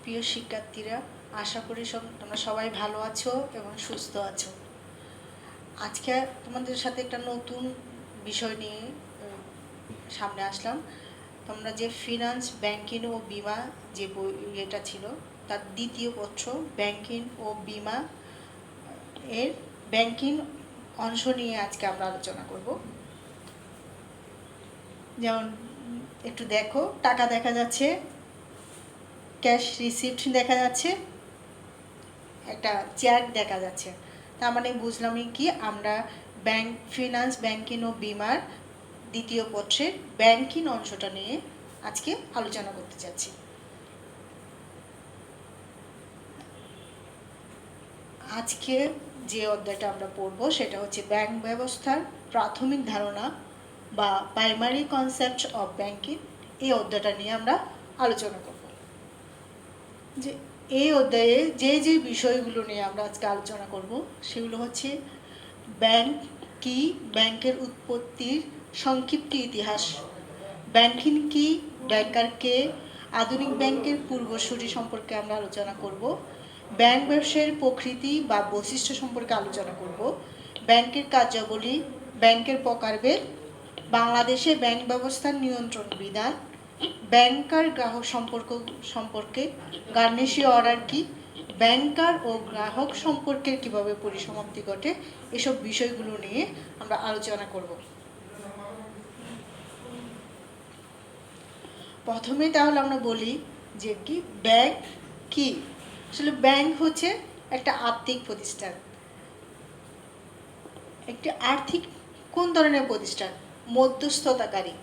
প্রিয় শিক্ষার্থীরা, আশা করি তোমরা সবাই ভালো আছো এবং সুস্থ আছো। আজকে তোমাদের সাথে একটা নতুন বিষয় নিয়ে সামনে আসলাম। তোমরা যে ফিনান্স, ব্যাংকিং ও বিমা যে এটা ছিল তার দ্বিতীয় পত্র ব্যাংকিং ও বিমা এর ব্যাংকিং অংশ নিয়ে আজকে আমরা আলোচনা করব। যেমন একটু দেখো, টাকা দেখা যাচ্ছে, ক্যাশ রিসিপ্ট দেখা যাচ্ছে, একটা চেক দেখা যাচ্ছে। তার মানে বুঝলামই কি, আমরা ব্যাংক, ফিনান্স, ব্যাংকিং ও বিমার দ্বিতীয় পত্রের ব্যাংকিং অংশটা নিয়ে আজকে আলোচনা করতে চাচ্ছি। আজকে যে অধ্যায়টা আমরা পড়ব সেটা হচ্ছে ব্যাংক ব্যবস্থার প্রাথমিক ধারণা বা প্রাইমারি কনসেপ্ট অফ ব্যাংকিং। এই অধ্যায়টা নিয়ে আমরা আলোচনা করব। যে এই অধ্যায়ে যে যে বিষয়গুলো নিয়ে আমরা আজকে আলোচনা করব সেগুলো হচ্ছে ব্যাংক কি, ব্যাংকের উৎপত্তির সংক্ষিপ্ত ইতিহাস, ব্যাংকিং কি, ব্যাংকার কে, আধুনিক ব্যাংকের পূর্বসূরি সম্পর্কে আমরা আলোচনা করব, ব্যাংক ব্যবসায়ের প্রকৃতি বা বৈশিষ্ট্য সম্পর্কে আলোচনা করব, ব্যাংকের কার্যাবলী, ব্যাংকের প্রকারভেদ, বাংলাদেশে ব্যাংক ব্যবস্থার নিয়ন্ত্রণ বিধান, ব্যাংকার গ্রাহক সম্পর্কে গার্নিশি অর্ডার কি, ব্যাংকার ও গ্রাহক সম্পর্কের কিভাবে পরিসমাপ্তি ঘটে, এসব বিষয়গুলো নিয়ে আমরা আলোচনা করব। প্রথমে তাহলে আমরা বলি যে কি ব্যাংক কি। আসলে ব্যাংক হচ্ছে একটা আর্থিক প্রতিষ্ঠান। একটি আর্থিক কোন ধরনের প্রতিষ্ঠান? মধ্যস্থতাকারী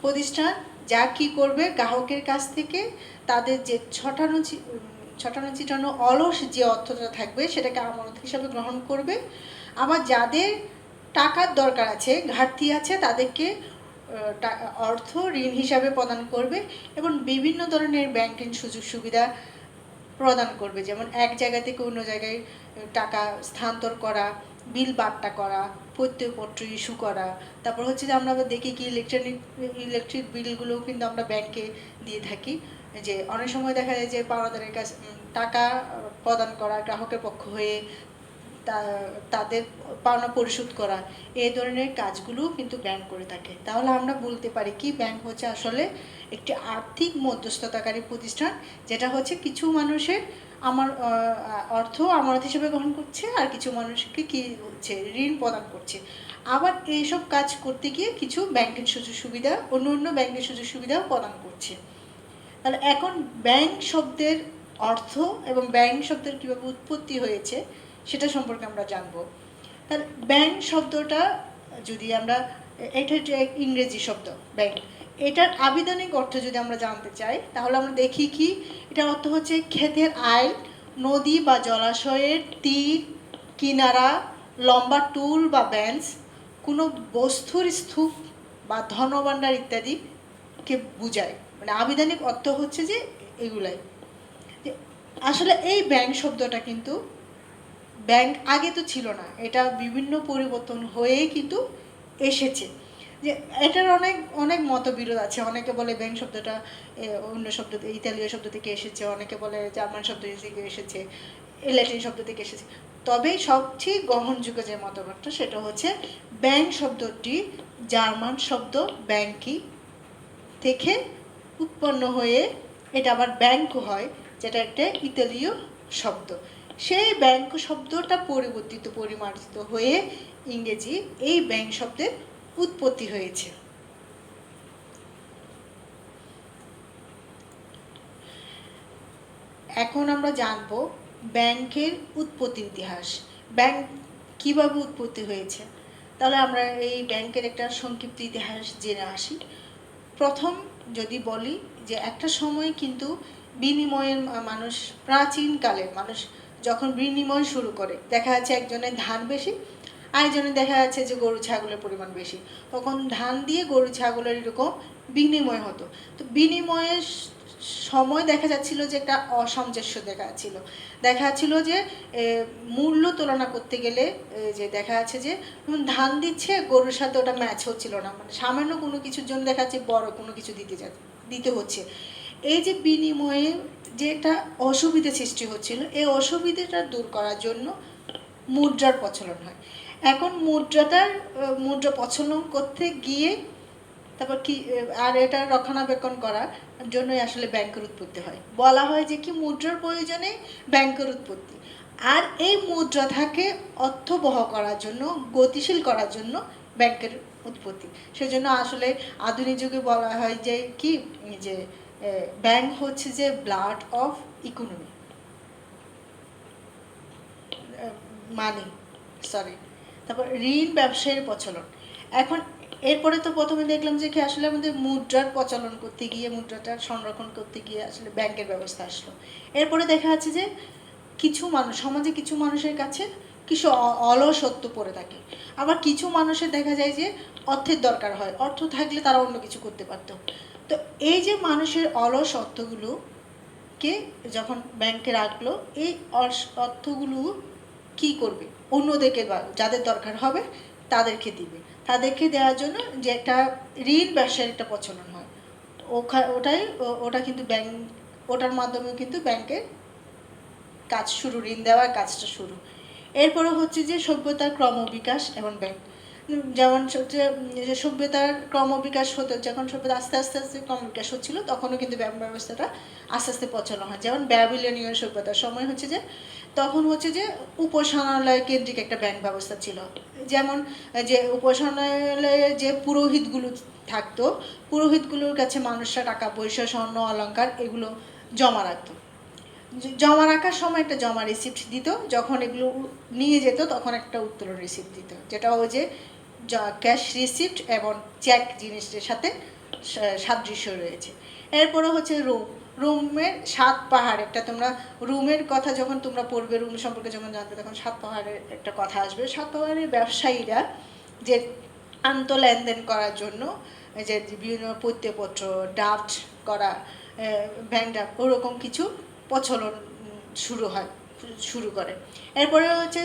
প্রতিষ্ঠান, যা কি করবে, গ্রাহকের কাছ থেকে তাদের যে ছটানো ছিটানো অলস যে অর্থটা থাকবে সেটাকে আমানত হিসাবে গ্রহণ করবে। আবার যাদের টাকার দরকার আছে, ঘাটতি আছে, তাদেরকে অর্থ ঋণ হিসাবে প্রদান করবে এবং বিভিন্ন ধরনের ব্যাংকিং সুযোগ সুবিধা প্রদান করবে। যেমন এক জায়গা থেকে অন্য জায়গায় টাকা স্থানান্তর করা, বিল বাট্টা করা, প্রত্যয়পত্র ইস্যু করা। তারপর হচ্ছে যে আমরা দেখি কি ইলেকট্রিক বিলগুলোও কিন্তু আমরা ব্যাংকে দিয়ে থাকি। যে অনেক সময় দেখা যায় যে পাওনাদারের কাছে টাকা প্রদান করা, গ্রাহকের পক্ষ হয়ে তাদের পাওনা পরিশোধ করা, এই ধরনের কাজগুলো কিন্তু ব্যাংক করে থাকে। তাহলে আমরা বলতে পারি কি, ব্যাংক হচ্ছে আসলে একটি আর্থিক মধ্যস্থতাকারী প্রতিষ্ঠান, যেটা হচ্ছে কিছু মানুষের অর্থ আমানত হিসেবে গ্রহণ করছে আর কিছু মানুষকে কি হচ্ছে ঋণ প্রদান করছে। আবার এইসব কাজ করতে গিয়ে কিছু ব্যাংকের সুযোগ সুবিধা, অন্য ব্যাংকের সুযোগ সুবিধাও প্রদান করছে। তাহলে এখন ব্যাংক শব্দের অর্থ এবং ব্যাংক শব্দের কীভাবে উৎপত্তি হয়েছে সেটা সম্পর্কে আমরা জানব। তাহলে ব্যাংক শব্দটা যদি আমরা, এটা হচ্ছে এক ইংরেজি শব্দ ব্যাংক, এটার আবিধানিক অর্থ যদি আমরা জানতে চাই তাহলে আমরা দেখি কি, এটার অর্থ হচ্ছে ক্ষেতের আইল, নদী বা জলাশয়ের তীর, কিনারা, লম্বা টুল বা বেঞ্চ, কোনো বস্তুর স্তূপ বা ধনভাণ্ডার ইত্যাদিকে বোঝায়। মানে আবিধানিক অর্থ হচ্ছে যে এগুলাই। আসলে এই ব্যাংক শব্দটা কিন্তু ব্যাংক আগে তো ছিল না, এটা বিভিন্ন পরিবর্তন হয়েই কিন্তু এসেছে। যে এটার অনেক অনেক মতবিরোধ আছে। অনেকে বলে ব্যাংক শব্দটা অন্য শব্দ, ইতালীয় শব্দ থেকে এসেছে, অনেকে বলে জার্মান শব্দ থেকে এসেছে, ল্যাটিন শব্দ থেকে এসেছে। তবে সবচেয়ে গ্রহণযোগ্য যে মতবাদটা সেটা হচ্ছে ব্যাংক শব্দটি জার্মান শব্দ ব্যাংকি থেকে উৎপন্ন হয়ে এটা আবার ব্যাংক হয়, যেটা একটা ইতালীয় শব্দ। সেই ব্যাংক শব্দটা পরিমার্জিত হয়ে ইংরেজি এই ব্যাংক শব্দের উৎপত্তি হয়েছে। এখন আমরা জানব ব্যাংকের উৎপত্তির ইতিহাস, ব্যাংক কিভাবে উৎপত্তি হয়েছে। তাহলে আমরা এই ব্যাংকের একটা সংক্ষিপ্ত ইতিহাস জেনে আসি। প্রথম যদি বলি যে একটা সময় কিন্তু বিনিময়ের মানুষ, প্রাচীনকালের মানুষ যখন বিনিময় শুরু করে, দেখা যাচ্ছে একজনের ধান বেশি, আরেকজনের দেখা যাচ্ছে যে গরু ছাগলের পরিমাণ বেশি, তখন ধান দিয়ে গরু ছাগলের এরকম বিনিময় হতো। তো বিনিময়ের সময় দেখা যাচ্ছিল যে একটা অসামঞ্জস্য দেখা যাচ্ছিল যে মূল্য তুলনা করতে গেলে যে দেখা যাচ্ছে যে ধান দিচ্ছে, গরুর সাথে ওটা ম্যাচ হচ্ছিল না। মানে সামান্য কোনো কিছুর জন্য দেখা যাচ্ছে বড় কোনো কিছু দিতে হচ্ছে। এই যে বিনিময়ে যে একটা অসুবিধা সৃষ্টি হচ্ছিল, এই অসুবিধাটা দূর করার জন্য মুদ্রার প্রচলন হয়। এখন মুদ্রা প্রচলন করতে গিয়ে তারপর কি আর এটা রক্ষণাবেক্ষণ করার জন্যই আসলে ব্যাংকের উৎপত্তি হয়। বলা হয় যে কি মুদ্রার প্রয়োজনে ব্যাংকের উৎপত্তি। আর এই মুদ্রাটাকে অর্থবহ করার জন্য, গতিশীল করার জন্য ব্যাংকের উৎপত্তি। সেজন্য আসলে আধুনিক যুগে বলা হয় যে কি যে ব্যাংক হচ্ছে যে blood of economy, money, sorry. তারপর ঋণ ব্যবসায়ের প্রচলন। এখন এরপরে তো প্রথমে দেখলাম যে কি আসলে আমাদের মুদ্রার প্রচলন করতে গিয়ে, মুদ্রাটার সংরক্ষণ করতে গিয়ে আসলে ব্যাংকের ব্যবস্থা আসলো। এরপরে দেখা যাচ্ছে যে কিছু মানুষ, সমাজে কিছু মানুষের কাছে কিছু অলসত্ব পড়ে থাকে, আবার কিছু মানুষের দেখা যায় যে অর্থের দরকার হয়, অর্থ থাকলে তারা অন্য কিছু করতে পারতো। তো এই যে মানুষের অলসত্বগুলোকে যখন ব্যাংকে রাখলো, এই অর্থগুলো কি করবে, অন্যদেরকে যাদের দরকার হবে তাদেরকে দিবে। তাদেরকে দেওয়ার জন্য যে একটা ঋণ ব্যবসার একটা প্রচলন হয়, ওটা কিন্তু ব্যাংক, ওটার মাধ্যমে কিন্তু ব্যাংকের কাজ শুরু, ঋণ দেওয়ার কাজটা শুরু। এরপরে হচ্ছে যে সভ্যতার ক্রমবিকাশ এবং ব্যাংক। যেমন যে সভ্যতার ক্রমবিকাশ হতো, যখন সভ্যতা আস্তে আস্তে আস্তে ক্রমবিকাশ হচ্ছিল, তখনও কিন্তু ব্যাংক ব্যবস্থাটা আস্তে আস্তে প্রচলন হয়। যেমন ব্যাবিলনীয় সভ্যতার সময় হচ্ছে যে তখন হচ্ছে যে উপাসনালয় কেন্দ্রিক একটা ব্যাংক ব্যবস্থা ছিল। যেমন যে উপাসনালয়ে যে পুরোহিতগুলো থাকতো, পুরোহিতগুলোর কাছে মানুষরা টাকা পয়সা, স্বর্ণ অলংকার এগুলো জমা রাখতো। জমা রাখার সময় একটা জমা রিসিপ্ট দিত, যখন এগুলো নিয়ে যেত তখন একটা উত্তোলন রিসিপ্ট দিত, যেটা ওই যে ক্যাশ রিসিপ্ট এবং চেক জিনিসের সাথে সাদৃশ্য রয়েছে। এরপরে হচ্ছে রুমের 7 পাহাড়, একটা তোমরা রুমের কথা যখন তোমরা পড়বে, রুম সম্পর্কে যখন জানবে, তখন 7 পাহাড়ের একটা কথা আসবে। 7 পাহাড়ের ব্যবসায়ীরা যে আন্ত লেনদেন করার জন্য যে বিভিন্ন পৈত্যপত্র ড্রাফট করা, ব্যাংক ড্রাফট, ওরকম কিছু প্রচলন শুরু করে। এরপরে হচ্ছে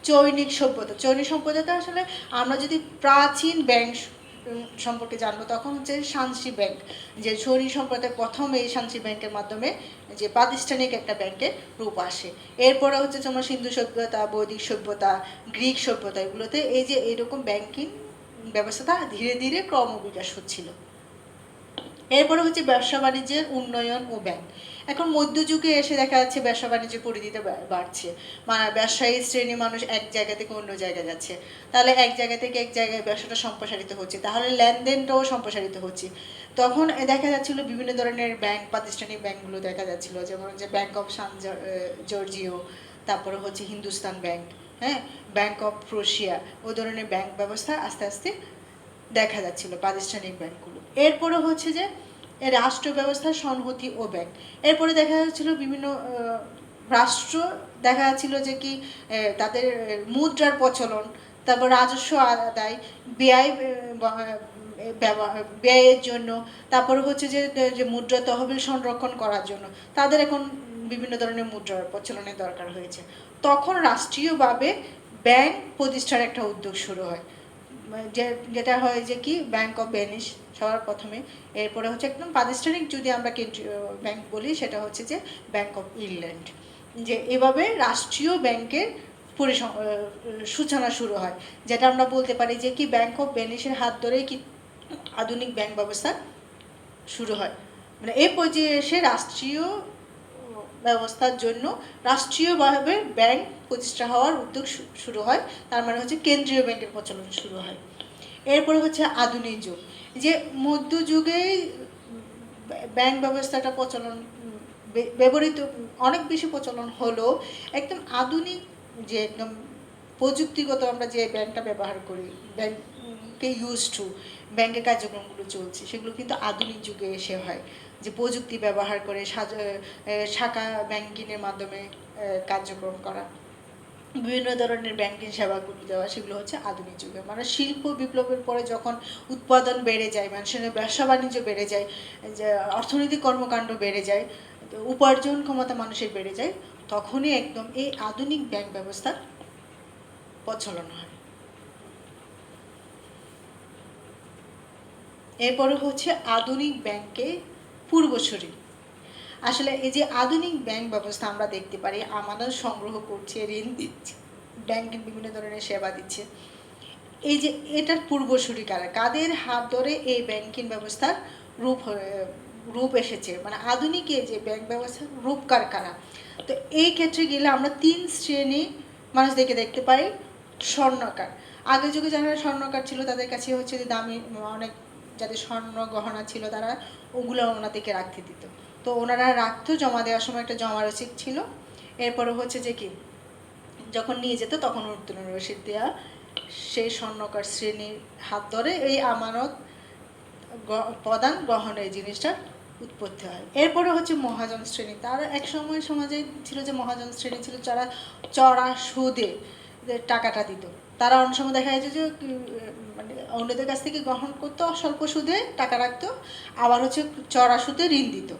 চৈনিক সভ্যতা। চৈনিক সভ্যতাটা আসলে আমরা যদি প্রাচীন ব্যাংক সম্পর্কে জানবো, তখন হচ্ছে সাংসি ব্যাংক, যে চৈনিক সভ্যতার প্রথম এই সাংসি ব্যাংকের মাধ্যমে যে প্রাতিষ্ঠানিক একটা ব্যাংকের রূপ আসে। এরপরে হচ্ছে তোমার সিন্ধু সভ্যতা, বৈদিক সভ্যতা, গ্রিক সভ্যতা, এগুলোতে এই যে এইরকম ব্যাংকিং ব্যবস্থাটা ধীরে ধীরে ক্রমবিকাশ হচ্ছিল। এরপরে হচ্ছে ব্যবসা বাণিজ্যের উন্নয়ন ও ব্যাংক। এখন মধ্যযুগে এসে দেখা যাচ্ছে ব্যবসা বাণিজ্যের পরিধিটা বাড়ছে, মানে ব্যবসায়ী শ্রেণী মানুষ এক জায়গা থেকে অন্য জায়গায় যাচ্ছে, তাহলে এক জায়গা থেকে এক জায়গায় ব্যবসাটা সম্প্রসারিত হচ্ছে, তাহলে লেনদেনটাও সম্প্রসারিত হচ্ছে। তখন দেখা যাচ্ছিল বিভিন্ন ধরনের ব্যাংক, প্রাতিষ্ঠানিক ব্যাংকগুলো দেখা যাচ্ছিল, যেমন যে ব্যাংক অফ সান জর্জিও, তারপরে হচ্ছে হিন্দুস্তান ব্যাংক, হ্যাঁ, ব্যাংক অফ প্রুশিয়া, ওই ধরনের ব্যাংক ব্যবস্থা আস্তে আস্তে দেখা যাচ্ছিল, প্রাতিষ্ঠানিক ব্যাংকগুলো। এরপরে হচ্ছে যে রাষ্ট্র ব্যবস্থা, সংহতি ও ব্যাংক। এরপরে দেখা যাচ্ছিল বিভিন্ন রাষ্ট্র দেখা যাচ্ছিল যে কি তাদের মুদ্রার প্রচলন, তারপর রাজস্ব আদায়, ব্যয় ব্যয়ের জন্য, তারপরে হচ্ছে যে মুদ্রা তহবিল সংরক্ষণ করার জন্য তাদের এখন বিভিন্ন ধরনের মুদ্রার প্রচলনের দরকার হয়েছে। তখন রাষ্ট্রীয়ভাবে ব্যাংক প্রতিষ্ঠার একটা উদ্যোগ শুরু হয়, যেটা হয় যে কি ব্যাংক অফ ভেনিস সবার প্রথমে। এরপরে হচ্ছে একদম প্রাতিষ্ঠানিক যদি আমরা কেন্দ্রীয় ব্যাংক বলি, সেটা হচ্ছে যে ব্যাংক অফ ইংল্যান্ড। যে এভাবে রাষ্ট্রীয় ব্যাংকের সূচনা শুরু হয়, যেটা আমরা বলতে পারি যে কি ব্যাংক অফ ভেনিসের হাত ধরেই কি আধুনিক ব্যাংক ব্যবস্থা শুরু হয়। মানে এই পর্যায়ে এসে রাষ্ট্রীয় ব্যবস্থার জন্য রাষ্ট্রীয়ভাবে ব্যাংক প্রতিষ্ঠা হওয়ার উদ্যোগ শুরু হয়, তার মানে হচ্ছে কেন্দ্রীয় ব্যাংকের প্রচলন শুরু হয়। এরপরে হচ্ছে আধুনিক যুগ, যে মধ্যযুগে ব্যাংক ব্যবস্থাটা প্রচলন ব্যবহৃত অনেক বেশি প্রচলন হলো, একদম আধুনিক যে একদম প্রযুক্তিগত আমরা যে ব্যাংকটা ব্যবহার করি, ব্যাংকে ইউজ টু ব্যাংকের কার্যক্রমগুলো চলছে, সেগুলো কিন্তু আধুনিক যুগে এসে হয়, যে প্রযুক্তি ব্যবহার করে শাখা ব্যাংকিংয়ের মাধ্যমে কার্যক্রম করা, বিভিন্ন ধরনের ব্যাংকিং সেবাগুলো দেওয়া, সেগুলো হচ্ছে আধুনিক যুগে। মানে শিল্প বিপ্লবের পরে যখন উৎপাদন বেড়ে যায়, মানুষের ব্যবসা বাণিজ্য বেড়ে যায়, যে অর্থনৈতিক কর্মকাণ্ড বেড়ে যায়, উপার্জন ক্ষমতা মানুষের বেড়ে যায়, তখনই একদম এই আধুনিক ব্যাংক ব্যবস্থার প্রচলন হয়। এরপরে হচ্ছে আধুনিক ব্যাংকে পূর্বসূরি। আসলে এই যে আধুনিক ব্যাংক ব্যবস্থা আমরা দেখতে পারি, আমানত সংগ্রহ করছে, ঋণ দিচ্ছে, ব্যাংকের বিভিন্ন ধরনের সেবা দিচ্ছে। এই যে এটার পূর্বসূরি কারা, কাদের হাত ধরে এই ব্যাংকিং ব্যবস্থার রূপ এসেছে, মানে আধুনিক এই যে ব্যাংক ব্যবস্থার রূপকার কারা। তো এই ক্ষেত্রে গেলে আমরা 3 শ্রেণী মানুষদেরকে দেখতে পাই। স্বর্ণকার, আগের যুগে যারা স্বর্ণকার ছিল তাদের কাছে হচ্ছে যে দামি অনেক, যাদের স্বর্ণ গহনা ছিল তারা ওগুলো ওনাদেরকে রাখতে দিত, তো ওনারা রাখতো, জমা দেওয়ার সময় একটা জমা রসিদ ছিল। এরপরে হচ্ছে যে কি, যখন নিয়ে যেত তখন উত্তোলন রসিদ দেওয়া, সেই স্বর্ণকার শ্রেণীর হাত ধরে এই আমানত প্রদান গ্রহণের জিনিসটা উৎপত্তি হয়। এরপরে হচ্ছে মহাজন শ্রেণী, তার এক সময় সমাজে ছিল যে মহাজন শ্রেণী ছিল যারা চড়া সুদে টাকাটা দিত। তারা অনেক সময় দেখা যাচ্ছে যে মানে অন্যদের কাছ থেকে গ্রহণ করতো, স্বল্প সুদে টাকা রাখতো, আবার হচ্ছে চড়া সুদে ঋণ দিত।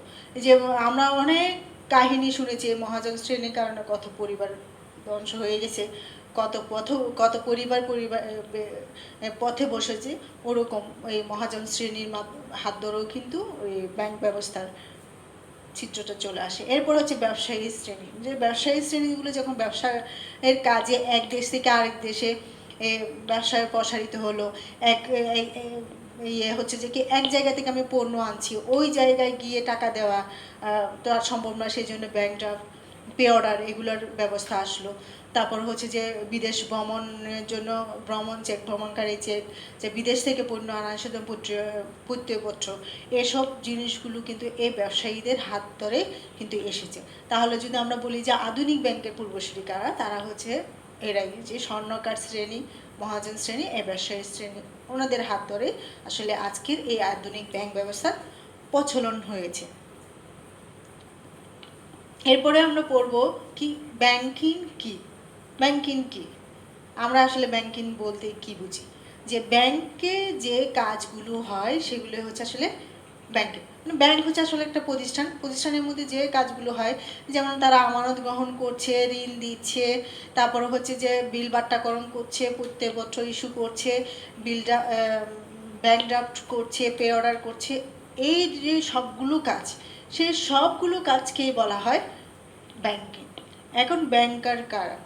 যে আমরা অনেক কাহিনী শুনেছি মহাজন শ্রেণীর কারণে কত পরিবার ধ্বংস হয়ে গেছে, কত পরিবার পথে বসেছে। ওরকম ওই মহাজন শ্রেণীর হাত ধরেও কিন্তু ওই ব্যাংক ব্যবস্থার চিত্রটা চলে আসে। এরপর হচ্ছে ব্যবসায়ী শ্রেণী, যে ব্যবসায়ী শ্রেণীগুলো যখন ব্যবসায়ের কাজে এক দেশ থেকে আরেক দেশে ব্যবসায় প্রসারিত হলো, এক ইয়ে হচ্ছে যে কি এক জায়গা থেকে আমি পণ্য আনছি, ওই জায়গায় গিয়ে টাকা দেওয়া তো আর সম্ভব না, সেই জন্য ব্যাংক ড্রাফট, পে অর্ডার এগুলোর ব্যবস্থা আসলো। তারপর হচ্ছে যে বিদেশ ভ্রমণের জন্য ভ্রমণ চেক, ভ্রমণকারী চেক, যে বিদেশ থেকে পণ্য আনা, শুধু পত্রপত্র, এসব জিনিসগুলো কিন্তু এই ব্যবসায়ীদের হাত ধরে কিন্তু এসেছে। তাহলে যদি আমরা বলি যে আধুনিক ব্যাংকের পূর্বসূরি কারা, তারা হচ্ছে এরাই, যে স্বর্ণকার শ্রেণী, মহাজন শ্রেণী, এই ব্যবসায়ী শ্রেণী, ওনাদের হাত ধরে আসলে আজকের এই আধুনিক ব্যাংক ব্যবস্থার প্রচলন হয়েছে। এরপরে আমরা পড়ব কি ব্যাংকিং কি। ব্যাংকিং কি, আমরা আসলে ব্যাংকিং বলতে কি বুঝি, যে ব্যাংকে যে কাজগুলো হয় সেগুলো হচ্ছে আসলে ব্যাংকে, মানে ব্যাংক হচ্ছে আসলে একটা প্রতিষ্ঠানের মধ্যে যে কাজগুলো হয়, যেমন তারা আমানত গ্রহণ করছে, ঋণ দিচ্ছে, তারপর হচ্ছে যে বিল বাট্টাকরণ করছে, প্রত্যয়পত্র ইস্যু করছে, বিলটা ব্যাংক ড্রাফট করছে, পে অর্ডার করছে, এই যে সবগুলো কাজ, সেই সবগুলো কাজকেই বলা হয় ব্যাংকিং। এখন ব্যাংকার কারা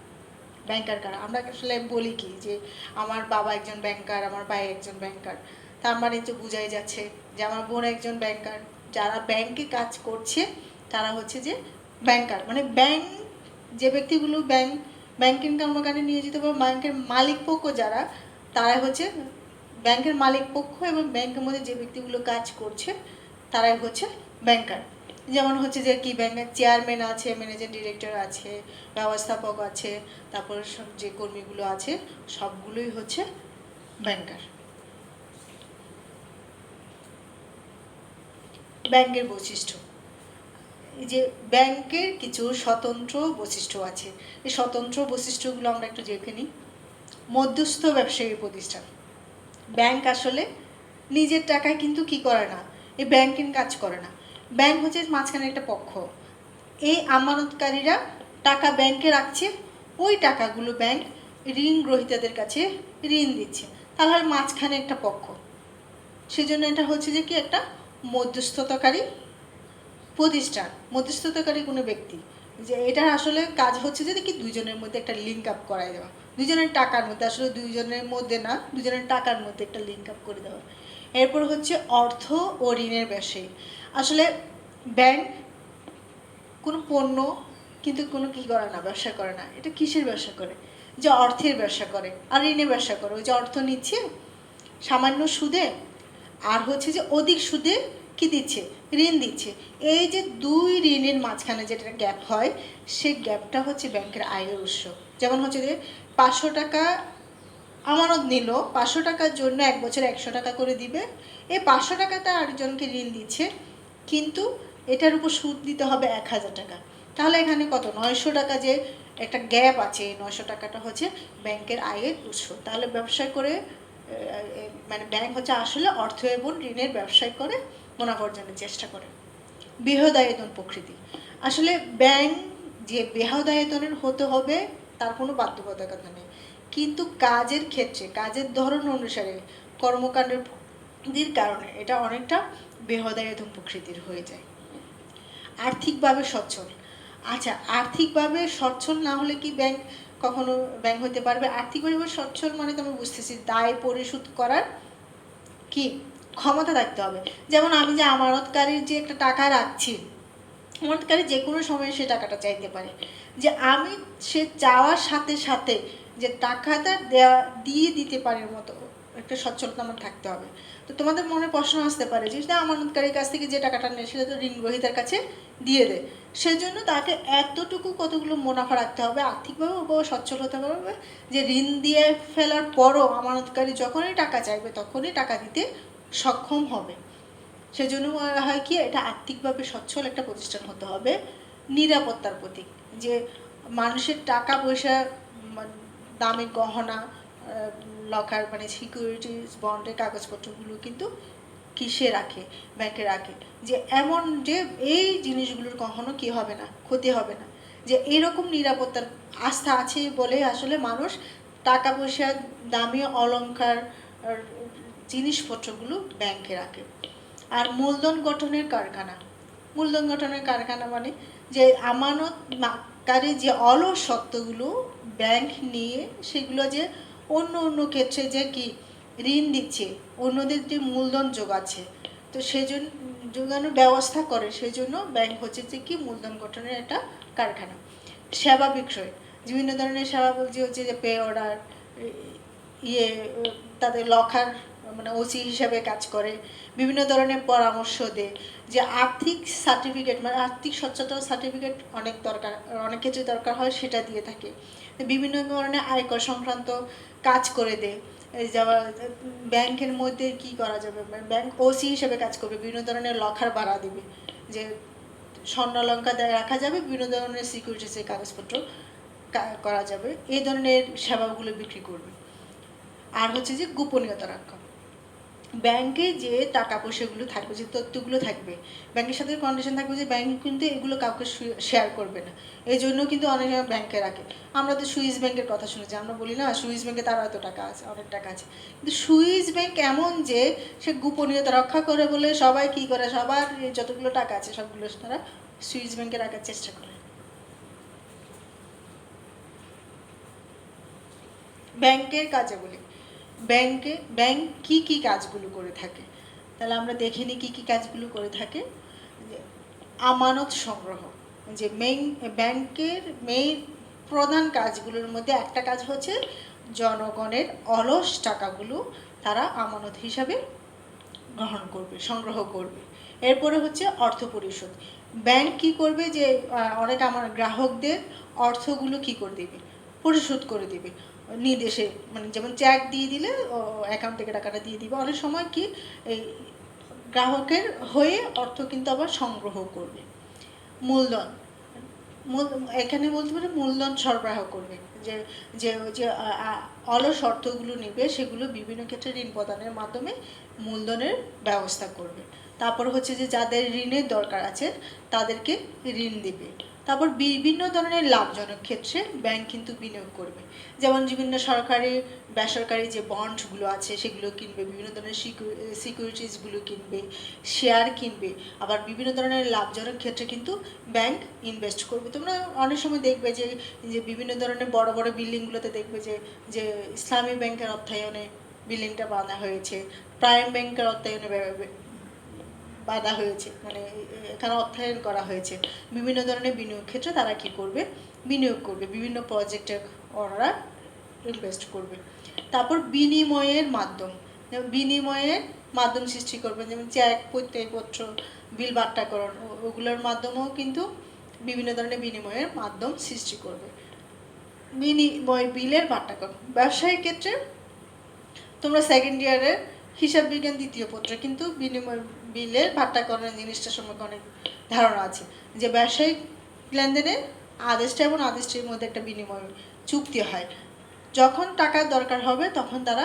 আমরা আসলে বলি কি, যে আমার বাবা একজন ব্যাংকার, আমার ভাই একজন ব্যাংকার, তার মানে তো বোঝাই যাচ্ছে যে আমার বোন একজন ব্যাংকার। যারা ব্যাংকে কাজ করছে তারা হচ্ছে যে ব্যাংকার, মানে ব্যাংক, যে ব্যক্তিগুলো ব্যাংকিং কর্মকাণ্ডে নিয়োজিত বা ব্যাংকের মালিক পক্ষ যারা, তারাই হচ্ছে ব্যাংকের মালিক পক্ষ, এবং ব্যাংকের মধ্যে যে ব্যক্তিগুলো কাজ করছে তারাই হচ্ছে ব্যাংকার। যেমন হচ্ছে যে কি, ব্যাংকের চেয়ারম্যান আছে, ম্যানেজিং ডিরেক্টর আছে, ব্যবস্থাপক আছে, তারপর যে কর্মীগুলো আছে সবগুলোই হচ্ছে ব্যাংকার। ব্যাংকের বৈশিষ্ট্য, এই যে ব্যাংকের কিছু স্বতন্ত্র বৈশিষ্ট্য আছে, এই স্বতন্ত্র বৈশিষ্ট্যগুলো আমরা একটু দেখে নিই। মধ্যস্থ ব্যবসায়ী প্রতিষ্ঠান, ব্যাংক আসলে নিজের টাকায় কিন্তু কি করে না, এই ব্যাংকিং কাজ করে না, ব্যাংক হচ্ছে মাঝখানে একটা পক্ষ। এই আমানতকারীরা টাকা ব্যাংকে রাখছে, ওই টাকাগুলো ব্যাংক ঋণ গ্রহীতাদের কাছে ঋণ দিচ্ছে, তাহলে মাঝখানে একটা পক্ষ, সেজন্য এটা হচ্ছে যে কি একটা মধ্যস্থতাকারী প্রতিষ্ঠান, মধ্যস্থতাকারী কোনো ব্যক্তি, যে এটার আসলে কাজ হচ্ছে যে কি দুইজনের মধ্যে একটা লিঙ্ক আপ করাই দেওয়া, দুজনের টাকার মধ্যে, আসলে দুইজনের মধ্যে না, দুজনের টাকার মধ্যে একটা লিঙ্ক আপ করে দেওয়া। এরপর হচ্ছে অর্থ ও ঋণের ব্যবসায়ী, আসলে ব্যাংক কোনো পণ্য কিন্তু কোনো কী করে না, ব্যবসা করে না, এটা কিসের ব্যবসা করে, যে অর্থের ব্যবসা করে, আর ঋণের ব্যবসা করে, ওই যে অর্থ নিচ্ছে সামান্য সুদে, আর হচ্ছে যে অধিক সুদে কি দিচ্ছে, ঋণ দিচ্ছে। এই যে দুই ঋণের মাঝখানে যেটা গ্যাপ হয়, সেই গ্যাপটা হচ্ছে ব্যাংকের আয়ের উৎস। যেমন হচ্ছে যে 500 টাকা আমানত নিল, 500 টাকার জন্য এক বছরে 100 টাকা করে দিবে, এই 500 টাকাটা আরেকজনকে ঋণ দিচ্ছে, কিন্তু এটার উপর সুদ দিতে হবে 1000 টাকা। তাহলে এখানে কত, 900 টাকা যে একটা গ্যাপ আছে, 900 টাকাটা হচ্ছে ব্যাংকের আয়ের উৎস। তাহলে ব্যবসায় করে মানে ব্যাংক হচ্ছে আসলে অর্থ এবং ঋণের ব্যবসায় করে মুনাফা অর্জনের চেষ্টা করে। বৃহদায়তন প্রকৃতি, আসলে ব্যাংক যে বৃহদায়তনের হতে হবে তার কোনো বাধ্যবাধকতা নেই, কিন্তু কাজের ক্ষেত্রে, কাজের ধরন অনুসারে, কর্মকাণ্ডের কারণে এটা অনেকটা বৃহদায়তন প্রকৃতির হয়ে যায়। আর্থিকভাবে সচ্ছল। আচ্ছা, আর্থিকভাবে সচ্ছল না হলে কি ব্যাংক কখনো ব্যাংক হতে পারবে? আর্থিকভাবে সচ্ছল মানে তো আমি বুঝতেছি দায় পরিশোধ করার কি ক্ষমতা থাকতে হবে। যেমন আমি যে আমানতকারীর যে একটা টাকা রাখছি, আমানতকারী যে কোনো সময় সে টাকাটা চাইতে পারে, যে আমি সে চাওয়ার সাথে সাথে যে টাকাটা দেওয়া দিয়ে দিতে পারে মতো একটা সচ্ছলতা আমার থাকতে হবে। তো তোমাদের মনে প্রশ্ন আসতে পারে যে আমানতকারীর কাছ থেকে যে টাকাটা নেয় সেটা তো ঋণ গ্রহীতার কাছে দিয়ে দেয়, সেজন্য তাকে এতটুকু কতগুলো মুনাফা রাখতে হবে, আর্থিকভাবে সচ্ছল হতে হবে যে ঋণ দিয়ে ফেলার পরও আমানতকারী যখনই টাকা চাইবে তখনই টাকা দিতে সক্ষম হবে। সেজন্য বলা হয় কি, এটা আর্থিকভাবে সচ্ছল একটা প্রতিষ্ঠান হতে হবে। নিরাপত্তার প্রতীক, যে মানুষের টাকা পয়সা, দামি গহনা, লকার মানে সিকিউরিটিজ, বন্ডের কাগজপত্রগুলো কিন্তু কিসে রাখে? ব্যাংকে রাখে। যে এমন যে এই জিনিসগুলোর কখনো কি হবে না, ক্ষতি হবে না। যে এরকম নিরাপত্তার আস্থা আছে বলে আসলে মানুষ টাকা পয়সা, দামি অলংকার, জিনিসপত্রগুলো ব্যাংকে রাখে। আর মূলধন গঠনের কারখানা, মূলধন গঠনের কারখানা মানে যে আমানতকারী যে অলস সত্ত্বগুলো ব্যাংক নিয়ে সেগুলো যে অন্য অন্য ক্ষেত্রে যে কি ঋণ দিচ্ছে, অন্যদের যে মূলধন যোগাচ্ছে, তো সেই জন্য যোগানোর ব্যবস্থা করে, সেই জন্য ব্যাংক হচ্ছে যে কি মূলধন গঠনের একটা কারখানা। সেবা বিক্রয়, বিভিন্ন ধরনের সেবা বলছে হচ্ছে যে পে অর্ডার, তাদের লকার মানে ওসি হিসাবে কাজ করে, বিভিন্ন ধরনের পরামর্শ দেয়, যে আর্থিক সার্টিফিকেট মানে আর্থিক সচ্ছলতা সার্টিফিকেট অনেক দরকার, অনেক ক্ষেত্রে দরকার হয়, সেটা দিয়ে থাকে। বিভিন্ন ধরনের আয়কর সংক্রান্ত কাজ করে দেয়। যেমন ব্যাংকের মধ্যে কি করা যাবে, ব্যাংক ওসি হিসেবে কাজ করবে, বিভিন্ন ধরনের লকার ভাড়া দেবে, যে স্বর্ণালঙ্কার রাখা যাবে, বিভিন্ন ধরনের সিকিউরিটিসের কাগজপত্র করা যাবে, এই ধরনের সেবাগুলো বিক্রি করবে। আর হচ্ছে যে গোপনীয়তা রক্ষা, ব্যাংকে যে টাকা পয়সাগুলো থাকবে, যে তথ্যগুলো থাকবে, ব্যাংকের সাথে কন্ডিশন থাকবে যে ব্যাংক কিন্তু এগুলো কাউকে শেয়ার করবে না। এই জন্য কিন্তু অনেক সময় ব্যাংকে রাখে। আমরা তো সুইস ব্যাংকের কথা শুনেছি, আমরা বলি না সুইস ব্যাংকে তার এত টাকা আছে, অনেক টাকা আছে, কিন্তু সুইস ব্যাংক এমন যে সে গোপনীয়তা রক্ষা করে বলে সবাই কি করে, সবার যতগুলো টাকা আছে সবগুলো তারা সুইস ব্যাংকে রাখার চেষ্টা করে। ব্যাংকের কাজে বলি, ব্যাংক কি কাজগুলো করে থাকে, তাহলে আমরা দেখে নিই কী কাজগুলো করে থাকে। আমানত সংগ্রহ, যে ব্যাংকের প্রধান কাজগুলোর মধ্যে একটা কাজ হচ্ছে জনগণের অলস টাকাগুলো তারা আমানত হিসাবে গ্রহণ করবে, সংগ্রহ করবে। এরপরে হচ্ছে অর্থ পরিশোধ, ব্যাংক কি করবে, যে অনেক আমার গ্রাহকদের অর্থগুলো কি করে দেবে, পরিশোধ করে দেবে নির্দেশে, মানে যেমন চেক দিয়ে দিলে অ্যাকাউন্ট থেকে টাকাটা দিয়ে দিবে, অনেক সময় কি এই গ্রাহকের হয়ে অর্থ কিন্তু আবার সংগ্রহ করবে। মূলধন, এখানে বলতে পারে মূলধন সরবরাহ করবে, যে যে যে অলস অর্থগুলো নেবে সেগুলো বিভিন্ন ক্ষেত্রে ঋণ প্রদানের মাধ্যমে মূলধনের ব্যবস্থা করবে। তারপর হচ্ছে যে যাদের ঋণের দরকার আছে তাদেরকে ঋণ দেবে। তারপর বিভিন্ন ধরনের লাভজনক ক্ষেত্রে ব্যাংক কিন্তু বিনিয়োগ করবে, যেমন বিভিন্ন সরকারি বেসরকারি যে বন্ডগুলো আছে সেগুলো কিনবে, বিভিন্ন ধরনের সিকিউরিটিসগুলো কিনবে, শেয়ার কিনবে, আবার বিভিন্ন ধরনের লাভজনক ক্ষেত্রে কিন্তু ব্যাংক ইনভেস্ট করবে। তোমরা অনেক সময় দেখবে যে যে বিভিন্ন ধরনের বড় বড় বিল্ডিংগুলোতে দেখবে যে যে ইসলামী ব্যাংকের অর্থায়নে বিল্ডিংটা বাঁধা হয়েছে, প্রাইম ব্যাংকের অর্থায়নে বাঁধা হয়েছে, মানে এখানে অর্থায়ন করা হয়েছে। বিভিন্ন ধরনের বিনিয়োগ ক্ষেত্রে তারা কি করবে, বিনিয়োগ করবে, বিভিন্ন প্রজেক্টে ওরা ইনভেস্ট করবে। তারপর বিনিময়ের মাধ্যম সৃষ্টি করবে, যেমন চেক, প্রত্যয়পত্র, বিল বাট্টাকরণ, ওগুলোর মাধ্যমেও কিন্তু বিভিন্ন ধরনের বিনিময়ের মাধ্যম সৃষ্টি করবে। বিনিময় বিলের বাট্টাকরণ, ব্যবসায়িক ক্ষেত্রে তোমরা সেকেন্ড ইয়ারের হিসাব বিজ্ঞান দ্বিতীয় পত্রে কিন্তু বিনিময় বিলের ভাট্টাকরণের জিনিসটার সম্পর্কে অনেক ধারণা আছে, যে ব্যবসায়িক লেনদেনে আদেশটা এবং আদেশটির মধ্যে একটা বিনিময় চুক্তি হয়, যখন টাকার দরকার হবে তখন তারা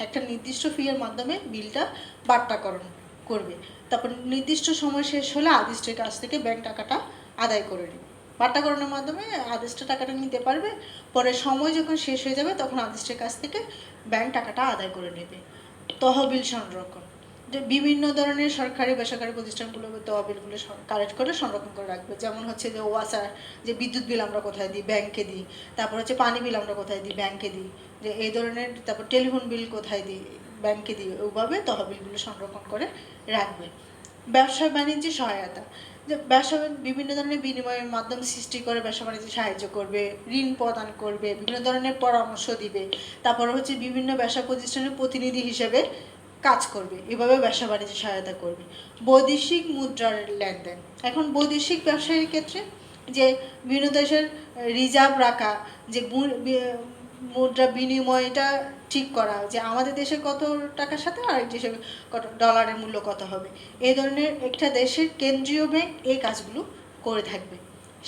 একটা নির্দিষ্ট ফিয়ের মাধ্যমে বিলটা বাট্টাকরণ করবে। তারপর নির্দিষ্ট সময় শেষ হলে আদেশটির কাছ থেকে ব্যাংক টাকাটা আদায় করে নেবে। বাট্টাকরণের মাধ্যমে আদেশটা টাকাটা নিতে পারবে, পরে সময় যখন শেষ হয়ে যাবে তখন আদেশটির কাছ থেকে ব্যাংক টাকাটা আদায় করে নেবে। তহবিল সংরক্ষণ, যে বিভিন্ন ধরনের সরকারি বেসরকারি প্রতিষ্ঠানগুলো তহবিলগুলো কালেক্ট করে সংরক্ষণ করে রাখবে। যেমন হচ্ছে যে ওয়াসার যে বিদ্যুৎ বিল আমরা কোথায় দিই, ব্যাংকে দিই। তারপর হচ্ছে পানি বিল আমরা কোথায় দিই, ব্যাংকে দিই। যে এই ধরনের, তারপর টেলিফোন বিল কোথায় দিই, ব্যাংকে দিই। ওইভাবে তহবিলগুলো সংরক্ষণ করে রাখবে। ব্যবসা বাণিজ্যে সহায়তা, যে ব্যবসা বিভিন্ন ধরনের বিনিময়ের মাধ্যম সৃষ্টি করে ব্যবসা বাণিজ্যে সাহায্য করবে, ঋণ প্রদান করবে, বিভিন্ন ধরনের পরামর্শ দিবে। তারপর হচ্ছে বিভিন্ন ব্যবসা প্রতিষ্ঠানের প্রতিনিধি হিসেবে কাজ করবে, এভাবে ব্যবসা বাণিজ্যে সহায়তা করবে। বৈদেশিক মুদ্রার লেনদেন, এখন বৈদেশিক ব্যবসায়ের ক্ষেত্রে যে বিভিন্ন দেশের রিজার্ভ রাখা, যে মুদ্রা বিনিময়টা ঠিক করা, যে আমাদের দেশের কত টাকার সাথে আরেক দেশের কত ডলারের মূল্য কত হবে, এই ধরনের একটা দেশের কেন্দ্রীয় ব্যাংক এই কাজগুলো করে থাকবে।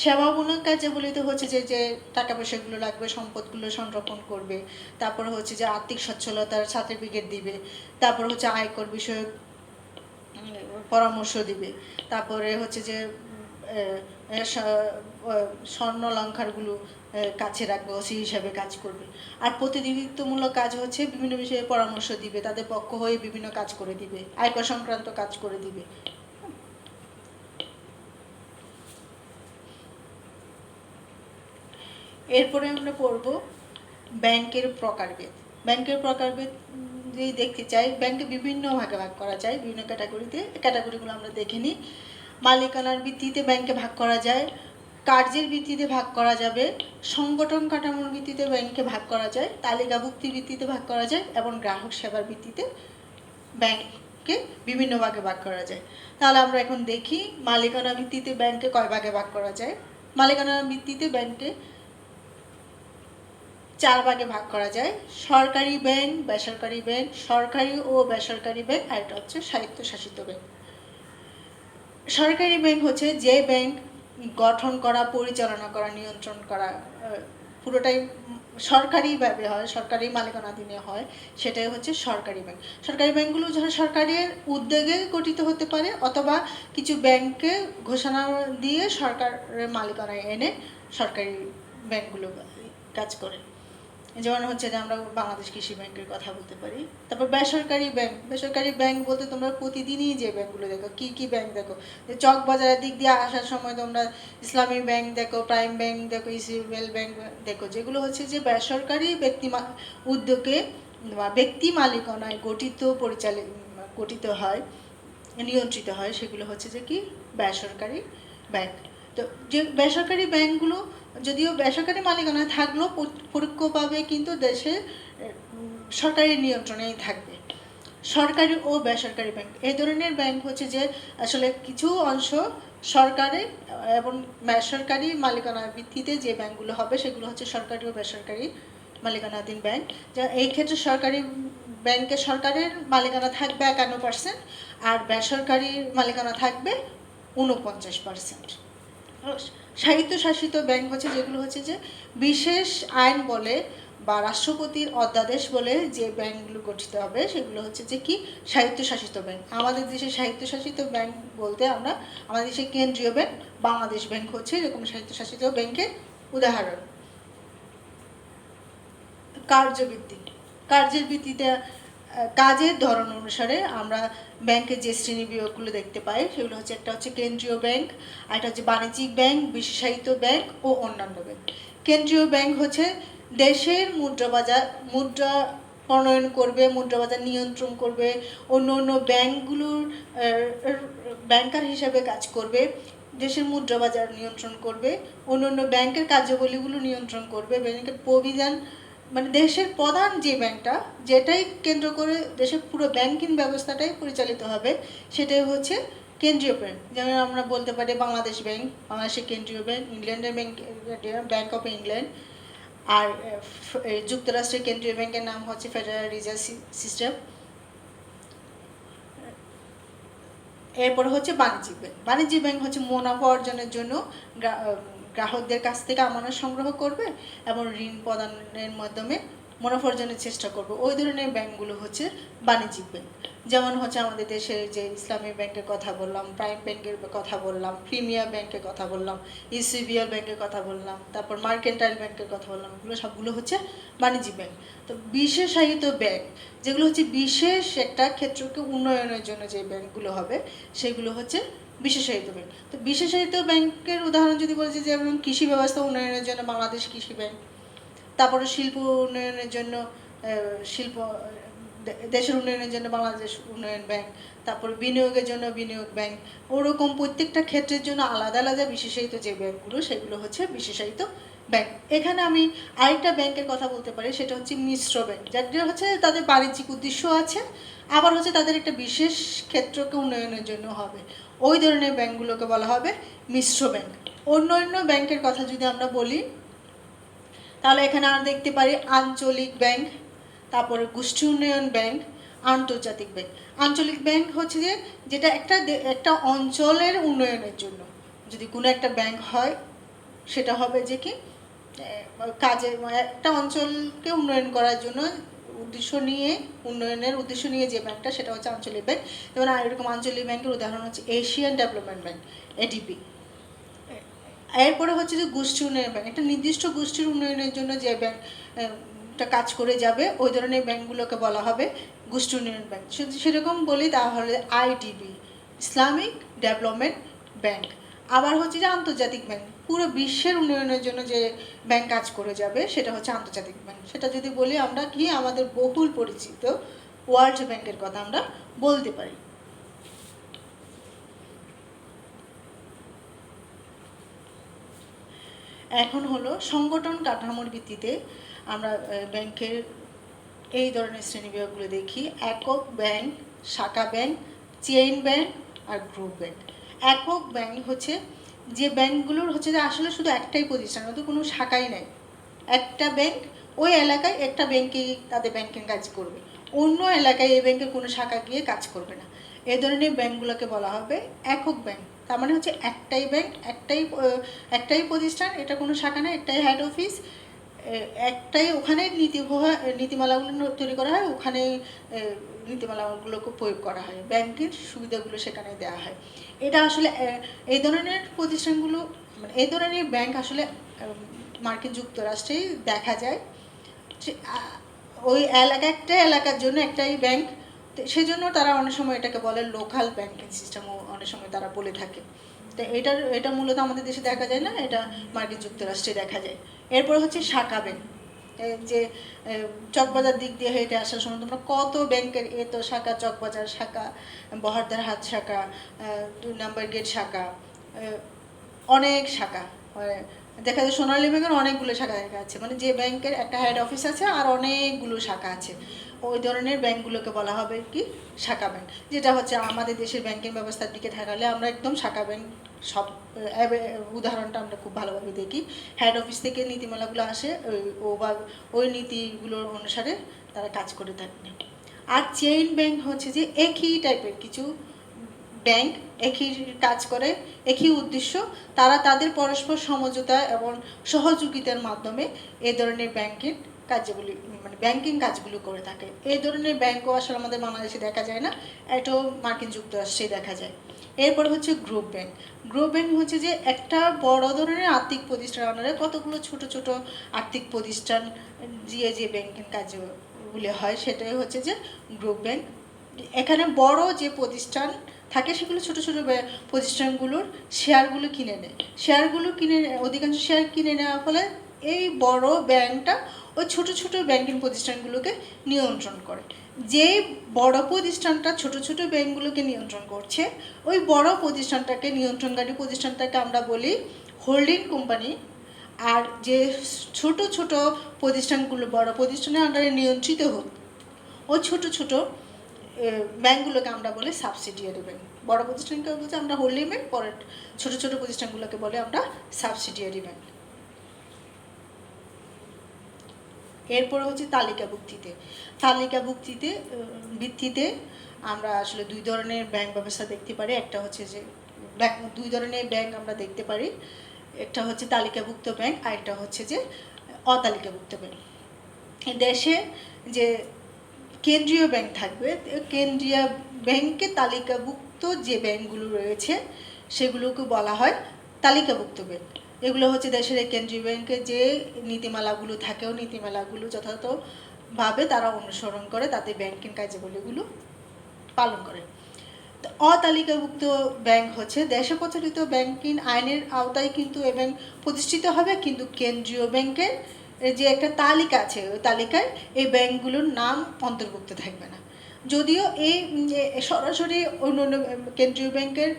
সেবামূলক কার্যাবলীতে হচ্ছে যে যে টাকা পয়সাগুলো লাগবে, সম্পদগুলো সংরক্ষণ করবে। তারপর হচ্ছে যে আর্থিক সচ্ছলতার সার্টিফিকেট দিবে। তারপর হচ্ছে আয়কর বিষয়ক পরামর্শ দিবে। তারপরে হচ্ছে যে স্বর্ণ অলংকারগুলো কাছে রাখবে, ওসি হিসাবে কাজ করবে। আর প্রতিনিধিত্বমূলক কাজ হচ্ছে বিভিন্ন বিষয়ে পরামর্শ দিবে, তাদের পক্ষ হয়ে বিভিন্ন কাজ করে দিবে, আয়কর সংক্রান্ত কাজ করে দিবে। এরপরে আমরা পড়ব ব্যাংকের প্রকারভেদ। ব্যাংকের প্রকারভেদ যদি দেখতে চাই, ব্যাংকে বিভিন্ন ভাগে ভাগ করা যায়, বিভিন্ন ক্যাটাগরিতে। ক্যাটাগরিগুলো আমরা দেখে নিই। মালিকানার ভিত্তিতে ব্যাংকে ভাগ করা যায়, কার্যের ভিত্তিতে ভাগ করা যাবে, সংগঠন কাঠামোর ভিত্তিতে ব্যাংকে ভাগ করা যায়, তালিকাভুক্তির ভিত্তিতে ভাগ করা যায়, এবং গ্রাহক সেবার ভিত্তিতে ব্যাংককে বিভিন্ন ভাগে ভাগ করা যায়। তাহলে আমরা এখন দেখি মালিকানা ভিত্তিতে ব্যাংকে কয় ভাগে ভাগ করা যায়। মালিকানার ভিত্তিতে ব্যাংকে 4 ভাগে ভাগ করা যায়: সরকারি ব্যাংক, বেসরকারি ব্যাংক, সরকারি ও বেসরকারি ব্যাংক, আর এটা হচ্ছে স্বায়ত্তশাসিত ব্যাংক। সরকারি ব্যাংক হচ্ছে যে ব্যাংক গঠন করা, পরিচালনা করা, নিয়ন্ত্রণ করা পুরোটাই সরকারিভাবে হয়, সরকারি মালিকানাধীনে হয়, সেটাই হচ্ছে সরকারি ব্যাংক। সরকারি ব্যাংকগুলো যখন সরকারের উদ্যোগে গঠিত হতে পারে, অথবা কিছু ব্যাংককে ঘোষণা দিয়ে সরকারের মালিকানায় এনে সরকারি ব্যাংকগুলো কাজ করে। যেমন হচ্ছে যে আমরা বাংলাদেশ কৃষি ব্যাংকের কথা বলতে পারি। তারপর বেসরকারি ব্যাংক। বেসরকারি ব্যাংক বলতে তোমরা প্রতিদিনই যে ব্যাংকগুলো দেখো, কি ব্যাংক দেখো, যে চক বাজারের দিক দিয়ে আসার সময় তোমরা ইসলামী ব্যাংক দেখো, প্রাইম ব্যাংক দেখো, ইসিবিএল ব্যাংক দেখো, যেগুলো হচ্ছে যে বেসরকারি উদ্যোগে বা ব্যক্তি মালিকানায় গঠিত হয়, নিয়ন্ত্রিত হয়, সেগুলো হচ্ছে যে কি বেসরকারি ব্যাংক। তো যে বেসরকারি ব্যাংকগুলো যদিও বেসরকারি মালিকানায় থাকলেও পরোক্ষভাবে কিন্তু দেশের সরকারি নিয়ন্ত্রণেই থাকবে। সরকারি ও বেসরকারি ব্যাংক, এই ধরনের ব্যাংক হচ্ছে যে আসলে কিছু অংশ সরকারি এবং বেসরকারি মালিকানার ভিত্তিতে যে ব্যাংকগুলো হবে সেগুলো হচ্ছে সরকারি ও বেসরকারি মালিকানাধীন ব্যাংক। যা এই ক্ষেত্রে সরকারি ব্যাংকে সরকারের মালিকানা থাকবে 51%, আর বেসরকারি মালিকানা থাকবে 49%। স্বায়ত্তশাসিত ব্যাংক হচ্ছে যেগুলো হচ্ছে যে বিশেষ আইন বলে বা রাষ্ট্রপতির অধ্যাদেশ বলে যে ব্যাংকগুলো গঠিত হবে সেগুলো হচ্ছে যে কি স্বায়ত্তশাসিত ব্যাংক। আমাদের দেশে স্বায়ত্তশাসিত ব্যাংক বলতে আমরা আমাদের দেশের কেন্দ্রীয় ব্যাংক বাংলাদেশ ব্যাংক হচ্ছে এরকম স্বায়ত্তশাসিত ব্যাংকের উদাহরণ। কার্যভিত্তিক, কার্যের ভিত্তিতে কাজের ধরন অনুসারে আমরা ব্যাংকের যে শ্রেণী বিভাগগুলো দেখতে পাই সেগুলো হচ্ছে, একটা হচ্ছে কেন্দ্রীয় ব্যাংক, আর একটা হচ্ছে বাণিজ্যিক ব্যাংক, বিশেষায়িত ব্যাংক ও অন্যান্য ব্যাংক। কেন্দ্রীয় ব্যাংক হচ্ছে দেশের মুদ্রা প্রণয়ন করবে, মুদ্রাবাজার নিয়ন্ত্রণ করবে, অন্য ব্যাংকগুলোর ব্যাংকার হিসাবে কাজ করবে, দেশের মুদ্রাবাজার নিয়ন্ত্রণ করবে, অন্য ব্যাংকের কার্যাবলীগুলো নিয়ন্ত্রণ করবে, ব্যাংকের প্রবিধান, মানে দেশের প্রধান যে ব্যাংকটা যেটাই কেন্দ্র করে দেশের পুরো ব্যাংকিং ব্যবস্থাটাই পরিচালিত হবে সেটাই হচ্ছে কেন্দ্রীয় ব্যাংক। যেমন আমরা বলতে পারি বাংলাদেশ ব্যাংক, বাংলাদেশের কেন্দ্রীয় ব্যাংক, ইংল্যান্ডের ব্যাংক অফ ইংল্যান্ড, আর যুক্তরাষ্ট্রের কেন্দ্রীয় ব্যাংকের নাম হচ্ছে ফেডারেল রিজার্ভ সিস্টেম। এরপর হচ্ছে বাণিজ্যিক ব্যাংক। বাণিজ্যিক ব্যাংক হচ্ছে মুনাফা অর্জনের জন্য গ্রাহকদের কাছ থেকে আমানত সংগ্রহ করবে এবং ঋণ প্রদানের মাধ্যমে মুনাফা অর্জনের চেষ্টা করবে, ওই ধরনের ব্যাংকগুলো হচ্ছে বাণিজ্যিক ব্যাংক। যেমন হচ্ছে আমাদের দেশের যে ইসলামী ব্যাংকের কথা বললাম, প্রাইম ব্যাংকের কথা বললাম, প্রিমিয়ার ব্যাংকের কথা বললাম, ইসিবিএল ব্যাংকের কথা বললাম, তারপর মার্কেন্টাইল ব্যাংকের কথা বললাম, এগুলো সবগুলো হচ্ছে বাণিজ্যিক ব্যাংক। তো বিশেষায়িত ব্যাংক যেগুলো হচ্ছে বিশেষ একটা ক্ষেত্রকে উন্নয়নের জন্য যে ব্যাংকগুলো হবে সেগুলো হচ্ছে বিশেষায়িত ব্যাংক। তো বিশেষায়িত ব্যাংকের উদাহরণ যদি বলছি, যেমন কৃষি ব্যবস্থা উন্নয়নের জন্য বাংলাদেশ কৃষি ব্যাংক, তারপরে শিল্প উন্নয়নের জন্য শিল্প দেশের উন্নয়নের জন্য বাংলাদেশ উন্নয়ন ব্যাংক, তারপর বিনিয়োগের জন্য বিনিয়োগ ব্যাংক। ওরকম প্রত্যেকটা ক্ষেত্রের জন্য আলাদা আলাদা বিশেষায়িত যে ব্যাংকগুলো সেগুলো হচ্ছে বিশেষায়িত ব্যাংক। এখানে আমি আরেকটা ব্যাংকের কথা বলতে পারি, সেটা হচ্ছে মিশ্র ব্যাংক, যাদের হচ্ছে তাদের বাণিজ্যিক উদ্দেশ্য আছে, আবার হচ্ছে তাদের একটা বিশেষ ক্ষেত্রকে উন্নয়নের জন্য হবে, ওই ধরনের ব্যাংকগুলোকে বলা হবে মিশ্র ব্যাংক। অন্যান্য ব্যাংকের কথা যদি আমরা বলি তাহলে এখানে আমরা দেখতে পারি আঞ্চলিক ব্যাংক, তারপরে গোষ্ঠী উন্নয়ন ব্যাংক, আন্তর্জাতিক ব্যাংক। আঞ্চলিক ব্যাংক হচ্ছে যে যেটা একটা অঞ্চলের উন্নয়নের জন্য যদি কোনো একটা ব্যাংক হয়, সেটা হবে যে কি কাজে একটা অঞ্চলকে উন্নয়ন করার জন্য উন্নয়নের উদ্দেশ্য নিয়ে যে ব্যাংকটা, সেটা হচ্ছে আঞ্চলিক ব্যাংক। যেমন এরকম আঞ্চলিক ব্যাংকের উদাহরণ হচ্ছে এশিয়ান ডেভেলপমেন্ট ব্যাংক, এডিবি। এরপরে হচ্ছে যে গোষ্ঠী উন্নয়ন ব্যাংক, একটা নির্দিষ্ট গোষ্ঠীর উন্নয়নের জন্য যে ব্যাংকটা কাজ করে যাবে, ওই ধরনের ব্যাংকগুলোকে বলা হবে গোষ্ঠী উন্নয়ন ব্যাংক। সেরকম বলি তাহলে আইডিবি, ইসলামিক ডেভেলপমেন্ট ব্যাংক। আবার হচ্ছে যে আন্তর্জাতিক ব্যাংক, পুরো বিশ্বের উন্নয়নের জন্য যে ব্যাংক কাজ করে যাবে সেটা হচ্ছে আন্তর্জাতিক ব্যাংক। সেটা যদি বলি আমরা কি আমাদের বহুল পরিচিত ওয়ার্ল্ড ব্যাংকের কথা আমরা বলতে পারি। এখন হলো সংগঠন কাঠামোর ভিত্তিতে আমরা ব্যাংকের এই ধরনের শ্রেণীবিভাগগুলো দেখি। একক ব্যাংক, শাখা ব্যাংক, চেইন ব্যাংক আর গ্রুপ ব্যাংক। একক ব্যাংক হচ্ছে যে ব্যাংকগুলোর হচ্ছে যে আসলে শুধু একটাই প্রতিষ্ঠান, ওদের কোনো শাখাই নেই। একটা ব্যাংক ওই এলাকায় একটা ব্যাংকেই তাদের ব্যাংকিং কাজ করবে, অন্য এলাকায় এই ব্যাংকের কোনো শাখা গিয়ে কাজ করবে না। এই ধরনের ব্যাংকগুলোকে বলা হবে একক ব্যাংক। তার মানে হচ্ছে একটাই ব্যাংক, একটাই প্রতিষ্ঠান, এটা কোনো শাখা না, একটাই হেড অফিস, একটাই ওখানে নীতিমালাগুলো তৈরি করা হয়, ওখানে নীতিমালাগুলোকে প্রয়োগ করা হয়, ব্যাংকের সুবিধাগুলো সেখানে দেওয়া হয়। এটা আসলে এই ধরনের প্রতিষ্ঠানগুলো, মানে এই ধরনের ব্যাংক আসলে মার্কিন যুক্তরাষ্ট্রেই দেখা যায়। ওই একটা এলাকার জন্য একটাই ব্যাংক, সেজন্য তারা অনেক সময় এটাকে বলে লোকাল ব্যাংকিং সিস্টেমও অনেক সময় তারা বলে থাকে। তো এটা মূলত আমাদের দেশে দেখা যায় না, এটা মার্কিন যুক্তরাষ্ট্রে দেখা যায়। এরপর হচ্ছে শাখা ব্যাংক, যে চকবাজার দিক দিয়ে হেঁটে আসার সময় তোমরা কত ব্যাংকের তো শাখা, চকবাজার শাখা, বহরদার হাট শাখা, 2 নম্বর গেট শাখা, অনেক শাখা দেখা যায়। সোনালী ব্যাংকের অনেকগুলো শাখা দেখা যাচ্ছে, মানে যে ব্যাংকের একটা হেড অফিস আছে আর অনেকগুলো শাখা আছে, ওই ধরনের ব্যাংকগুলোকে বলা হবে কি শাখা ব্যাংক। যেটা হচ্ছে আমাদের দেশের ব্যাংকিং ব্যবস্থার দিকে থাকালে আমরা একদম শাখা ব্যাংক সব উদাহরণটা আমরা খুব ভালোভাবে দেখি। হেড অফিস থেকে নীতিমালাগুলো আসে, ওই নীতিগুলোর অনুসারে তারা কাজ করে থাকে। আর চেইন ব্যাংক হচ্ছে যে একই টাইপের কিছু ব্যাংক, একই কাজ করে, একই উদ্দেশ্য, তারা তাদের পরস্পর সমঝোতা এবং সহযোগিতার মাধ্যমে এই ধরনের ব্যাংকিং কাজগুলো করে থাকে। এই ধরনের ব্যাংকও আসলে আমাদের বাংলাদেশে দেখা যায় না, এটাও মার্কিন যুক্তরাষ্ট্রে দেখা যায়। এরপর হচ্ছে গ্রুপ ব্যাংক। গ্রুপ ব্যাংক হচ্ছে যে একটা বড় ধরনের আর্থিক প্রতিষ্ঠান আনারে কতগুলো ছোট ছোট আর্থিক প্রতিষ্ঠান দিয়ে যে ব্যাংকিং কাজগুলো হয়, সেটাই হচ্ছে যে গ্রুপ ব্যাংক। এখানে বড় যে প্রতিষ্ঠান থাকে সেগুলো ছোট ছোট প্রতিষ্ঠানগুলোর শেয়ারগুলো কিনে নেয়, অধিকাংশ শেয়ার কিনে নেওয়ার ফলে এই বড় ব্যাংকটা ওই ছোট ছোট ব্যাংকিং প্রতিষ্ঠানগুলোকে নিয়ন্ত্রণ করে। যে বড় প্রতিষ্ঠানটা ছোট ছোট ব্যাংকগুলোকে নিয়ন্ত্রণ করছে, ওই বড় নিয়ন্ত্রণকারী প্রতিষ্ঠানটাকে আমরা বলি হোল্ডিং কোম্পানি। আর যে ছোট ছোট প্রতিষ্ঠানগুলো বড় প্রতিষ্ঠানের আন্ডারে নিয়ন্ত্রিত হোক, ওই ছোট ছোট ব্যাংকগুলোকে আমরা বলি সাবসিডিয়ারি ব্যাংক। বড় প্রতিষ্ঠানকে বলছি আমরা হোল্ডিং ব্যাংক, পরে ছোট ছোট প্রতিষ্ঠানগুলোকে বলে আমরা সাবসিডিয়ারি ব্যাংক। এরপরে হচ্ছে তালিকাভুক্তিতে ভিত্তিতে আমরা আসলে দুই ধরনের ব্যাংক ব্যবস্থা দেখতে পারি। একটা হচ্ছে যে দুই ধরনের ব্যাংক আমরা দেখতে পারি, একটা হচ্ছে তালিকাভুক্ত ব্যাংক আর একটা হচ্ছে যে অতালিকাভুক্ত ব্যাংক। দেশে যে কেন্দ্রীয় ব্যাংক থাকবে, কেন্দ্রীয় ব্যাংকে তালিকাভুক্ত যে ব্যাংকগুলো রয়েছে সেগুলোকে বলা হয় তালিকাভুক্ত ব্যাংক। এগুলো হচ্ছে দেশের কেন্দ্রীয় ব্যাংকের যে নীতিমালাগুলো থাকে, ও নীতিমালাগুলো যথাযথভাবে তারা অনুসরণ করে তাদের ব্যাংকিং কার্যাবলীগুলো পালন করে। তো অতালিকাভুক্ত ব্যাংক হচ্ছে দেশে প্রচলিত ব্যাংকিং আইনের আওতায় কিন্তু এই ব্যাংক প্রতিষ্ঠিত হবে, কিন্তু কেন্দ্রীয় ব্যাংকের যে একটা তালিকা আছে ওই তালিকায় এই ব্যাংকগুলোর নাম অন্তর্ভুক্ত থাকবে না। যদিও এই সরাসরি অন্য কেন্দ্রীয় ব্যাংকের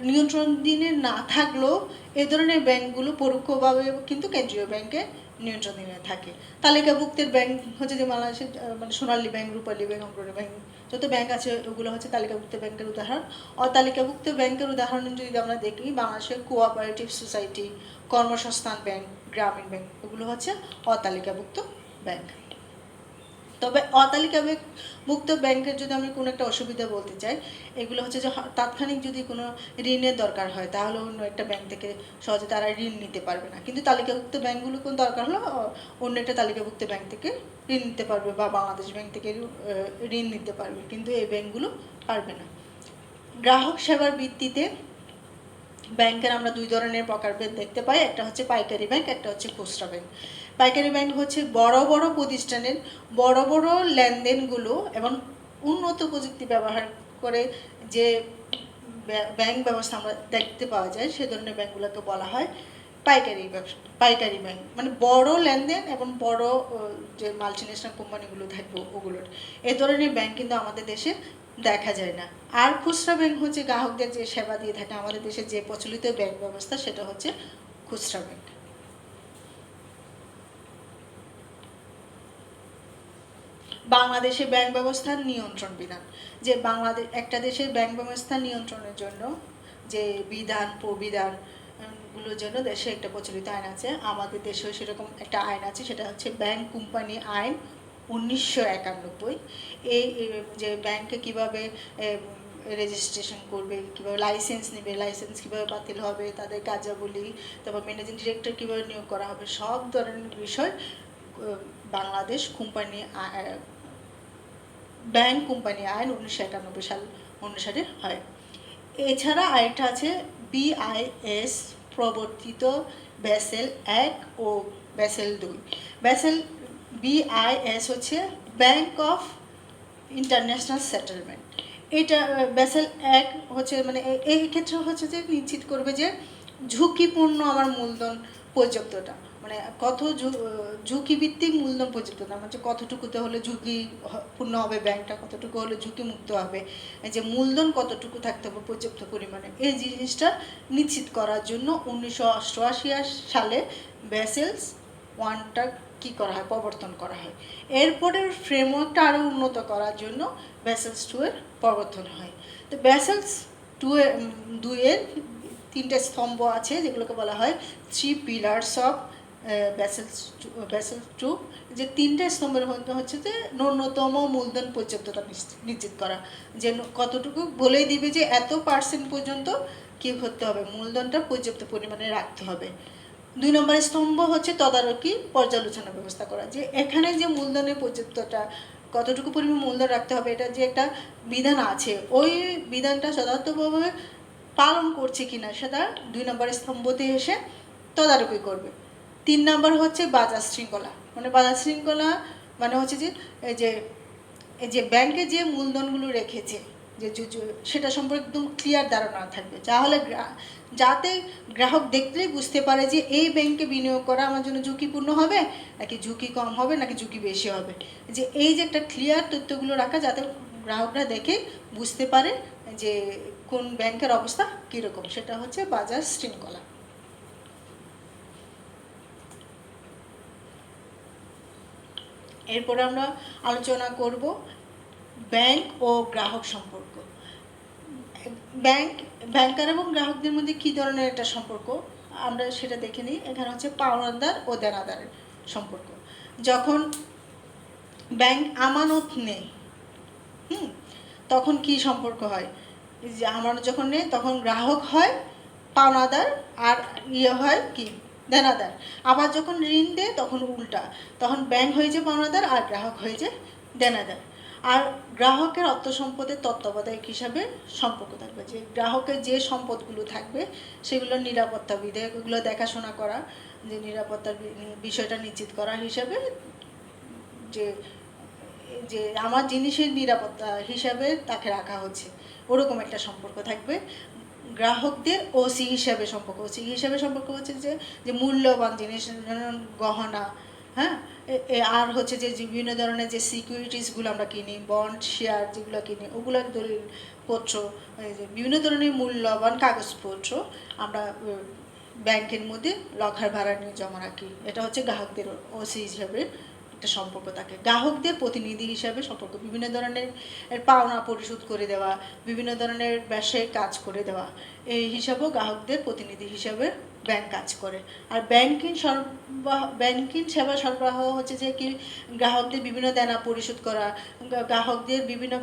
নিয়ন্ত্রণাধীনে না থাকলেও এ ধরনের ব্যাংকগুলো পরোক্ষভাবে কিন্তু কেন্দ্রীয় ব্যাংকের নিয়ন্ত্রণাধীনে থাকে। তালিকাভুক্তের ব্যাংক হচ্ছে যে বাংলাদেশের মানে সোনালী ব্যাংক, রূপালী ব্যাংক, অগ্রণী ব্যাংক যত ব্যাংক আছে ওগুলো হচ্ছে তালিকাভুক্ত ব্যাংকের উদাহরণ। অতালিকাভুক্ত ব্যাংকের উদাহরণ যদি আমরা দেখি, বাংলাদেশের কোঅপারেটিভ সোসাইটি, কর্মসংস্থান ব্যাংক, গ্রামীণ ব্যাংক, এগুলো হচ্ছে অতালিকাভুক্ত ব্যাংক। তবে অতালিকাভুক্ত ব্যাংকের যদি আমি কোনো একটা অসুবিধা বলতে চাই, এগুলো হচ্ছে যে তাৎক্ষণিক যদি কোনো ঋণের দরকার হয় তাহলে অন্য একটা ব্যাংক থেকে সহজে তারা ঋণ নিতে পারবে না, কিন্তু তালিকাভুক্ত ব্যাংকগুলো কোনো দরকার হলো অন্য একটা তালিকাভুক্ত ব্যাংক থেকে ঋণ নিতে পারবে বা বাংলাদেশ ব্যাংক থেকে ঋণ নিতে পারবে, কিন্তু এই ব্যাংকগুলো পারবে না। গ্রাহক সেবার ভিত্তিতে ব্যাংকের আমরা দুই ধরনের প্রকারভেদ দেখতে পাই, একটা হচ্ছে পাইকারি ব্যাংক, একটা হচ্ছে খুচরা ব্যাংক। পাইকারি ব্যাংক হচ্ছে বড় বড় প্রতিষ্ঠানের বড় বড় লেনদেনগুলো এবং উন্নত প্রযুক্তি ব্যবহার করে যে ব্যাংক ব্যবস্থা আমরা দেখতে পাওয়া যায় সে ধরনের ব্যাংকগুলোকে বলা হয় পাইকারি ব্যাংক, মানে বড় লেনদেন এবং বড় যে মাল্টিন্যাশনাল কোম্পানিগুলো থাকবে ওগুলোর এ ধরনের ব্যাংক কিন্তু আমাদের দেশে দেখা যায় না। আর খুচরা ব্যাংক হচ্ছে গ্রাহকদের যে সেবা দিয়ে থাকে আমাদের দেশে যে প্রচলিত ব্যাংক ব্যবস্থা সেটা হচ্ছে খুচরা ব্যাংক। বাংলাদেশের ব্যাংক ব্যবস্থার নিয়ন্ত্রণ বিধান, যে বাংলাদেশ একটা দেশের ব্যাংক ব্যবস্থা নিয়ন্ত্রণের জন্য যে বিধান প্রবিধান গুলোর জন্য দেশে একটা প্রচলিত আইন আছে, আমাদের দেশেও সেরকম একটা আইন আছে, সেটা হচ্ছে ব্যাংক কোম্পানি আইন 1991। এই যে ব্যাংকে কিভাবে রেজিস্ট্রেশন করবে, কীভাবে লাইসেন্স নেবে, লাইসেন্স কীভাবে বাতিল হবে, তাদের কার্যাবলী, তারপর ম্যানেজিং ডিরেক্টর কীভাবে নিয়োগ করা হবে, সব ধরনের বিষয় বাংলাদেশ ব্যাংক কোম্পানি আইন 1991 সাল অনুসারে হয়। এছাড়া আরেকটা আছে BIS প্রবর্তিত ব্যাসেল 1 ও ব্যাসেল 2। ব্যাসেল BIS হচ্ছে ব্যাংক অফ ইন্টারন্যাশনাল সেটেলমেন্ট। এটা ব্যাসেল 1 হচ্ছে মানে এই ক্ষেত্রে হচ্ছে যে নিশ্চিত করবে যে ঝুঁকিপূর্ণ আমার মূলধন পর্যাপ্ততা, মানে কত ঝুঁকিভিত্তিক মূলধন পর্যাপ্ততা, মানে কতটুকুতে হলে ঝুঁকিপূর্ণ হবে ব্যাংকটা, কতটুকু হলে ঝুঁকিমুক্ত হবে, যে মূলধন কতটুকু থাকতে হবে পর্যাপ্ত পরিমাণে, এই জিনিসটা নিশ্চিত করার জন্য 1988 সালে ব্যাসেলস 1টা কী করা হয়, প্রবর্তন করা হয়। এরপরের ফ্রেমওয়ার্কটা আরও উন্নত করার জন্য ব্যাসেলস 2 এর প্রবর্তন হয়। তো ব্যাসেলস 2 এর 3টে স্তম্ভ আছে যেগুলোকে বলা হয় 3 পিলার্স অফ ব্যাসেলস 2। যে 3টে স্তম্ভের মধ্যে হচ্ছে যে ন্যূনতম মূলধন পর্যাপ্ততা নিশ্চিত করা, যে কতটুকু বলেই দিবে যে এত % পর্যন্ত কী করতে হবে, মূলধনটা পর্যাপ্ত পরিমাণে রাখতে হবে। 2 নম্বরের স্তম্ভ হচ্ছে তদারকি পর্যালোচনা ব্যবস্থা করা, যে এখানে যে মূলধনের পর্যাপ্ততা কতটুকু পরিমাণ মূলধন রাখতে হবে এটা যে একটা বিধান আছে, ওই বিধানটা যথাযথভাবে পালন করছে কিনা সেটা 2 নম্বরের স্তম্ভতে এসে তদারকি করবে। 3 নম্বর হচ্ছে বাজার শৃঙ্খলা, মানে বাজার শৃঙ্খলা মানে হচ্ছে যে এই যে ব্যাংকে যে মূলধনগুলো রেখেছে যে সেটা সম্পর্কে একদম ক্লিয়ার ধারণা থাকবে, তাহলে যাতে গ্রাহক দেখলেই বুঝতে পারে যে এই ব্যাংকে বিনিয়োগ করা আমার জন্য ঝুঁকিপূর্ণ হবে নাকি ঝুঁকি কম হবে নাকি ঝুঁকি বেশি হবে, যে এই যে একটা ক্লিয়ার তথ্যগুলো রাখা যাতে গ্রাহকরা দেখে বুঝতে পারে যে কোন ব্যাংকের অবস্থা কীরকম, সেটা হচ্ছে বাজার শৃঙ্খলা। এরপরে আমরা আলোচনা করব ব্যাংক ও গ্রাহক সম্পর্ক। ব্যাংকার এবং গ্রাহকদের মধ্যে কী ধরনের একটা সম্পর্ক আমরা সেটা দেখে নিই। এখানে হচ্ছে পাওনাদার ও দেনাদারের সম্পর্ক। যখন ব্যাংক আমানত নেই তখন কি সম্পর্ক হয়, যে আমানত যখন নেই তখন গ্রাহক হয় পাওনাদার আর হয় কি দেনাদার। আবার যখন ঋণ দেয় তখন উল্টা, তখন ব্যাংক হয়ে যায় পাওনাদার আর গ্রাহক হয়ে যায় দেনাদার। আর গ্রাহকের অর্থ সম্পদের তত্ত্বাবধায়ক হিসাবে সম্পর্ক থাকবে, যে গ্রাহকের যে সম্পদগুলো থাকবে সেগুলোর নিরাপত্তা বিধায়ক এগুলো দেখাশোনা করা, যে নিরাপত্তার বিষয়টা নিশ্চিত করা হিসাবে, যে যে আমার জিনিসের নিরাপত্তা হিসাবে তাকে রাখা হচ্ছে, ওরকম একটা সম্পর্ক থাকবে। গ্রাহকদের ওসি হিসাবে সম্পর্ক, ওসি হিসাবে সম্পর্ক হচ্ছে যে যে মূল্যবান জিনিস, গহনা, হ্যাঁ, আর হচ্ছে যে বিভিন্ন ধরনের যে সিকিউরিটিসগুলো আমরা কিনি, বন্ড শেয়ার যেগুলো কিনি, ওগুলো দলিলপত্র, যে বিভিন্ন ধরনের মূল্যবান কাগজপত্র আমরা ব্যাংকের মধ্যে লকার ভাড়া নিয়ে জমা রাখি। এটা হচ্ছে গ্রাহকদের ওসি হিসাবে একটা সম্পর্ক থাকে। গ্রাহকদের প্রতিনিধি হিসাবে সম্পর্ক, বিভিন্ন ধরনের পাওনা পরিশোধ করে দেওয়া, বিভিন্ন ধরনের ব্যবসায়িক কাজ করে দেওয়া, এই হিসাবেও গ্রাহকদের প্রতিনিধি হিসাবে ব্যাংক কাজ করে। আর ব্যাংকিং সেবা সরবরাহ হচ্ছে যে কি গ্রাহকদের বিভিন্ন দেনা পরিশোধ করা, গ্রাহকদের বিভিন্ন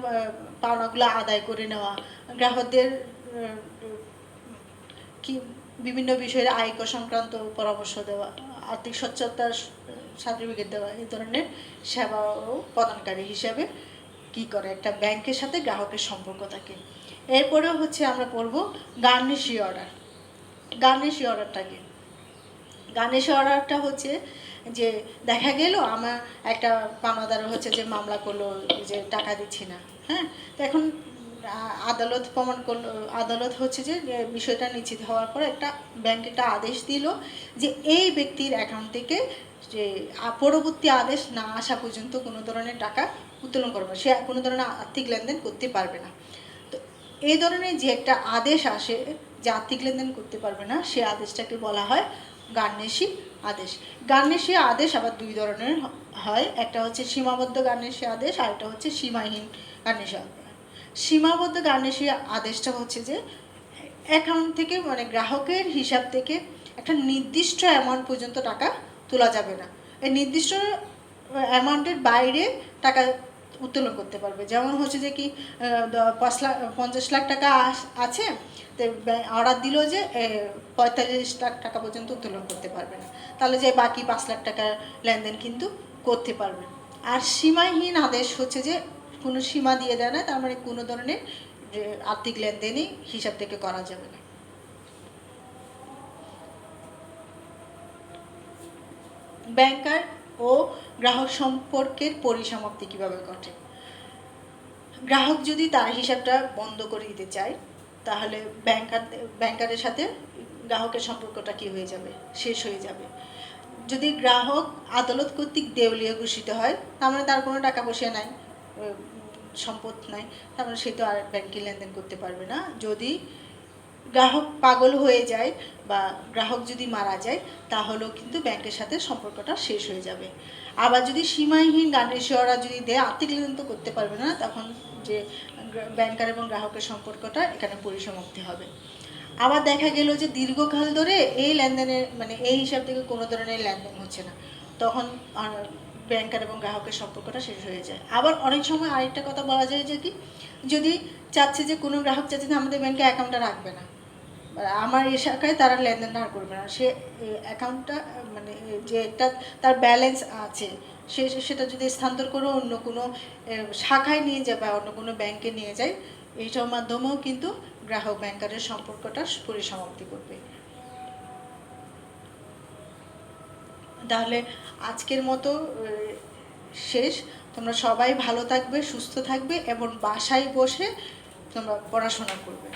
পাওনাগুলো আদায় করে নেওয়া, গ্রাহকদের কি বিভিন্ন বিষয়ে আয়কর সংক্রান্ত পরামর্শ দেওয়া, আর্থিক সচ্ছলতার সার্টিফিকেট দেওয়া, এই ধরনের সেবাও প্রদানকারী হিসাবে কি করে একটা ব্যাংকের সাথে গ্রাহকের সম্পর্ক থাকে। এরপরেও হচ্ছে আমরা পড়ব গার্নিশি অর্ডার। গার্নিশি অর্ডারটা কি? গার্নিশি অর্ডারটা হচ্ছে যে দেখা গেল আমার একটা পাওনাদার হচ্ছে যে মামলা করলো যে টাকা দিচ্ছি না, হ্যাঁ, তো এখন আদালত প্রমাণ করলো, আদালত হচ্ছে যে বিষয়টা নিশ্চিত হওয়ার পর একটা ব্যাংক একটা আদেশ দিল যে এই ব্যক্তির অ্যাকাউন্ট থেকে যে পরবর্তী আদেশ না আসা পর্যন্ত কোনো ধরনের টাকা উত্তোলন করবে, সে কোনো ধরনের আর্থিক লেনদেন করতে পারবে না। তো এই ধরনের যে একটা আদেশ আসে যে আর্থিক লেনদেন করতে পারবে না, সে আদেশটাকে বলা হয় গার্নিশি আদেশ। গার্নিশি আদেশ আবার দুই ধরনের হয়, একটা হচ্ছে সীমাবদ্ধ গার্নিশি আদেশ আর একটা হচ্ছে সীমাহীন গার্নিশি আদেশ। সীমাবদ্ধ গার্নিশি আদেশটা হচ্ছে যে অ্যাকাউন্ট থেকে মানে গ্রাহকের হিসাব থেকে একটা নির্দিষ্ট অ্যামাউন্ট পর্যন্ত টাকা তোলা যাবে না, এই নির্দিষ্ট অ্যামাউন্টের বাইরে টাকা উত্তোলন করতে পারবে। যেমন হচ্ছে যে কি 50 লাখ টাকা আছে, তো অর্ডার দিল যে 45 লাখ টাকা পর্যন্ত উত্তোলন করতে পারবে না, তাহলে যে বাকি 5 লাখ টাকা লেনদেন কিন্তু করতে পারবে। আর সীমাহীন আদেশ হচ্ছে যে কোনো সীমা দিয়ে দেয় না, তার মানে কোনো ধরনের আর্থিক লেনদেনই হিসাব থেকে করা যাবে না। ব্যাংকার ও গ্রাহক সম্পর্কের পরিসমাপ্তি কীভাবে ঘটে? গ্রাহক যদি তার হিসাবটা বন্ধ করে দিতে চায় তাহলে ব্যাংকারের সাথে গ্রাহকের সম্পর্কটা কী হয়ে যাবে? শেষ হয়ে যাবে। যদি গ্রাহক আদালত কর্তৃক দেউলিয়া ঘোষিত হয়, তার মানে তার কোনো টাকা পয়সা নাই, সম্পদ নাই, তার মানে সে তো আর ব্যাংকে লেনদেন করতে পারবে না। যদি গ্রাহক পাগল হয়ে যায় বা গ্রাহক যদি মারা যায় তাহলেও কিন্তু ব্যাংকের সাথে সম্পর্কটা শেষ হয়ে যাবে। আবার যদি সীমাহীন গার্নিশি অর্ডার যদি দেয়, আর্থিক লেনদেন তো করতে পারবে না, তখন যে ব্যাংকার এবং গ্রাহকের সম্পর্কটা এখানে পরিসমাপ্তি হবে। আবার দেখা গেল যে দীর্ঘকাল ধরে এই লেনদেনের মানে এই হিসাব থেকে কোনো ধরনের লেনদেন হচ্ছে না, তখন ব্যাংকার এবং গ্রাহকের সম্পর্কটা শেষ হয়ে যায়। আবার অনেক সময় আরেকটা কথা বলা যায় যে কি, যদি চাচ্ছে যে কোনো গ্রাহক চাচ্ছে যে আমাদের ব্যাংকে অ্যাকাউন্টটা রাখবে না, আমার এই শাখায় তারা লেনদেন আর করবে না, সে অ্যাকাউন্টটা মানে যে একটা তার ব্যালেন্স আছে সেটা যদি স্থানান্তর করে অন্য কোনো শাখায় নিয়ে যায় বা অন্য কোনো ব্যাংকে নিয়ে যায়, এইসব মাধ্যমেও কিন্তু গ্রাহক ব্যাংকারের সম্পর্কটা পরিসমাপ্তি করবে। তাহলে আজকের মতো শেষ। তোমরা সবাই ভালো থাকবে, সুস্থ থাকবে এবং বাসায় বসে তোমরা পড়াশোনা করবে।